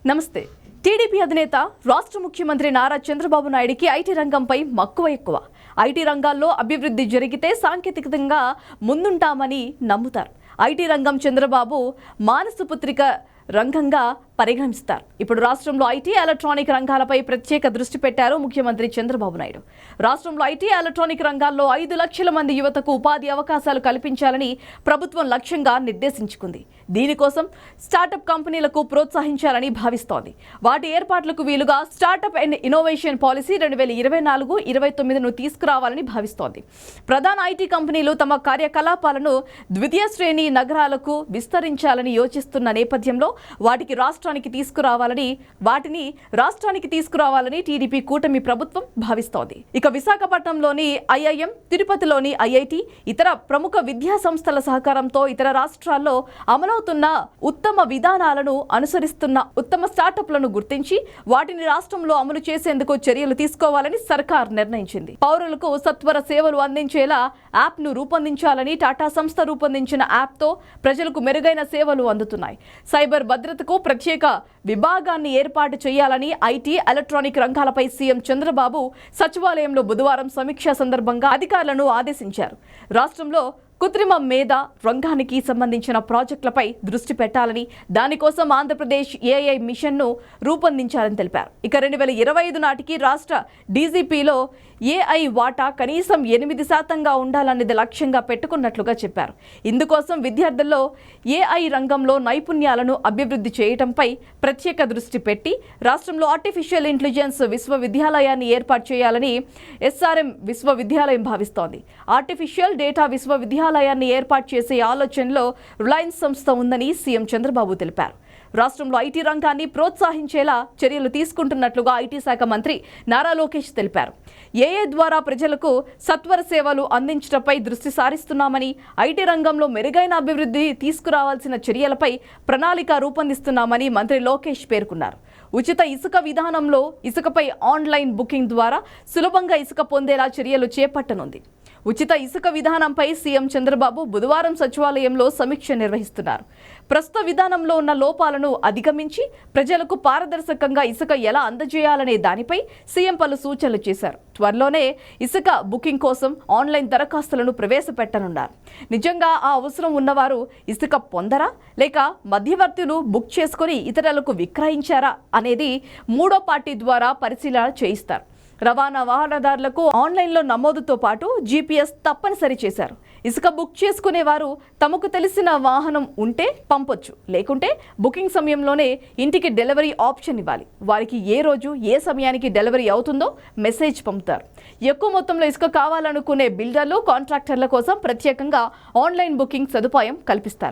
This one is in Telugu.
నమస్తే. టీడీపీ అధినేత రాష్ట్ర ముఖ్యమంత్రి నారా చంద్రబాబు నాయుడికి ఐటీ రంగంపై మక్కువ ఎక్కువ. ఐటీ రంగాల్లో అభివృద్ధి జరిగితే సాంకేతికంగా ముందుంటామని నమ్ముతారు. ఐటీ రంగం చంద్రబాబు మానసపుత్రిక రంగంగా పరిగణిస్తారు. ఇప్పుడు రాష్ట్రంలో ఐటీ ఎలక్ట్రానిక్ రంగాలపై ప్రత్యేక దృష్టి పెట్టారు ముఖ్యమంత్రి చంద్రబాబు నాయుడు. రాష్ట్రంలో ఐటీ ఎలక్ట్రానిక్ రంగాల్లో 5 లక్షల మంది యువతకు ఉపాధి అవకాశాలు కల్పించాలని ప్రభుత్వం లక్ష్యంగా నిర్దేశించుకుంది. దీనికోసం స్టార్టప్ కంపెనీలకు ప్రోత్సహించాలని భావిస్తోంది. వాటి ఏర్పాట్లకు వీలుగా స్టార్టప్ అండ్ ఇన్నోవేషన్ పాలసీ 2024-29ను తీసుకురావాలని భావిస్తోంది. ప్రధాన ఐటీ కంపెనీలు తమ కార్యకలాపాలను ద్వితీయ శ్రేణి నగరాలకు విస్తరించాలని యోచిస్తున్న నేపథ్యంలో వాటిని రాష్ట్రానికి తీసుకురావాలని టీడీపీ కూటమి ప్రభుత్వం భావిస్తోంది. ఇక విశాఖపట్నంలోని ఐఐఎం, తిరుపతిలోని ఐఐటి, ఇతర ప్రముఖ విద్యా సంస్థల సహకారంతో ఇతర రాష్ట్రాల్లో అమలవుతున్న ఉత్తమ విధానాలను అనుసరిస్తున్న ఉత్తమ స్టార్టప్లను గుర్తించి వాటిని రాష్ట్రంలో అమలు చేసేందుకు చర్యలు తీసుకోవాలని సర్కార్ నిర్ణయించింది. పౌరులకు సత్వర సేవలు అందించేలా యాప్ను రూపొందించాలని టాటా సంస్థ రూపొందించిన యాప్తో ప్రజలకు మెరుగైన సేవలు అందుతున్నాయి. సైబర్ భద్రతకు ప్రత్యేక విభాగాన్ని ఏర్పాటు చేయాలని ఐటీ ఎలక్ట్రానిక్ రంగాలపై సీఎం చంద్రబాబు సచివాలయంలో బుధవారం సమీక్ష సందర్భంగా అధికారులను ఆదేశించారు. రాష్ట్రంలో కృత్రిమ మేధ రంగానికి సంబంధించిన ప్రాజెక్టులపై దృష్టి పెట్టాలని, దానికోసం ఆంధ్రప్రదేశ్ ఏఐ మిషన్ను రూపొందించాలని తెలిపారు. ఇక 2025 నాటికి రాష్ట్ర డీజీపీలో ఏఐ వాటా కనీసం 8% ఉండాలనేది లక్ష్యంగా పెట్టుకున్నట్లుగా చెప్పారు. ఇందుకోసం విద్యార్థుల్లో ఏఐ రంగంలో నైపుణ్యాలను అభివృద్ధి చేయడంపై ప్రత్యేక దృష్టి పెట్టి రాష్ట్రంలో ఆర్టిఫిషియల్ ఇంటెలిజెన్స్ విశ్వవిద్యాలయాన్ని ఏర్పాటు చేయాలని ఎస్ఆర్ఎం విశ్వవిద్యాలయం భావిస్తోంది. ఆర్టిఫిషియల్ డేటా విశ్వవిద్యాలయాన్ని ఏర్పాటు చేసే ఆలోచనలో రిలయన్స్ సంస్థ ఉందని సీఎం చంద్రబాబు తెలిపారు. రాష్ట్రంలో ఐటీ రంగాన్ని ప్రోత్సహించేలా చర్యలు తీసుకుంటున్నట్లుగా ఐటీ శాఖ మంత్రి నారా లోకేష్ తెలిపారు. ఏఐ ద్వారా ప్రజలకు సత్వర సేవలు అందించడంపై దృష్టి సారిస్తున్నామని, ఐటీ రంగంలో మెరుగైన అభివృద్ధి తీసుకురావాల్సిన చర్యలపై ప్రణాళిక రూపొందిస్తున్నామని మంత్రి లోకేష్ పేర్కొన్నారు. ఉచిత ఇసుక విధానంలో ఇసుకపై ఆన్లైన్ బుకింగ్ ద్వారా సులభంగా ఇసుక పొందేలా చర్యలు చేపట్టనుంది. ఉచిత ఇసుక విధానంపై సీఎం చంద్రబాబు బుధవారం సచివాలయంలో సమీక్ష నిర్వహిస్తున్నారు. ప్రస్తుత విధానంలో ఉన్న లోపాలను అధిగమించి ప్రజలకు పారదర్శకంగా ఇసుక ఎలా అందజేయాలనే దానిపై సీఎం పలు సూచనలు చేశారు. త్వరలోనే ఇసుక బుకింగ్ కోసం ఆన్లైన్ దరఖాస్తులను ప్రవేశపెట్టనున్నారు. నిజంగా ఆ అవసరం ఉన్నవారు ఇసుక పొందరా లేక మధ్యవర్తులు బుక్ చేసుకుని ఇతరులకు విక్రయించారా అనేది మూడో పార్టీ ద్వారా పరిశీలన చేయిస్తారు. రవాణా వాహనదారులకు ఆన్లైన్లో నమోదుతో పాటు జీపీఎస్ తప్పనిసరి చేశారు. ఇసుక బుక్ చేసుకునేవారు తమకు తెలిసిన వాహనం ఉంటే పంపొచ్చు, లేకుంటే బుకింగ్ సమయంలోనే ఇంటికి డెలివరీ ఆప్షన్ ఇవ్వాలి. వారికి ఏ రోజు ఏ సమయానికి డెలివరీ అవుతుందో మెసేజ్ పంపుతారు. ఎక్కువ మొత్తంలో ఇసుక కావాలనుకునే బిల్డర్లు, కాంట్రాక్టర్ల కోసం ప్రత్యేకంగా ఆన్లైన్ బుకింగ్ సదుపాయం కల్పిస్తారు.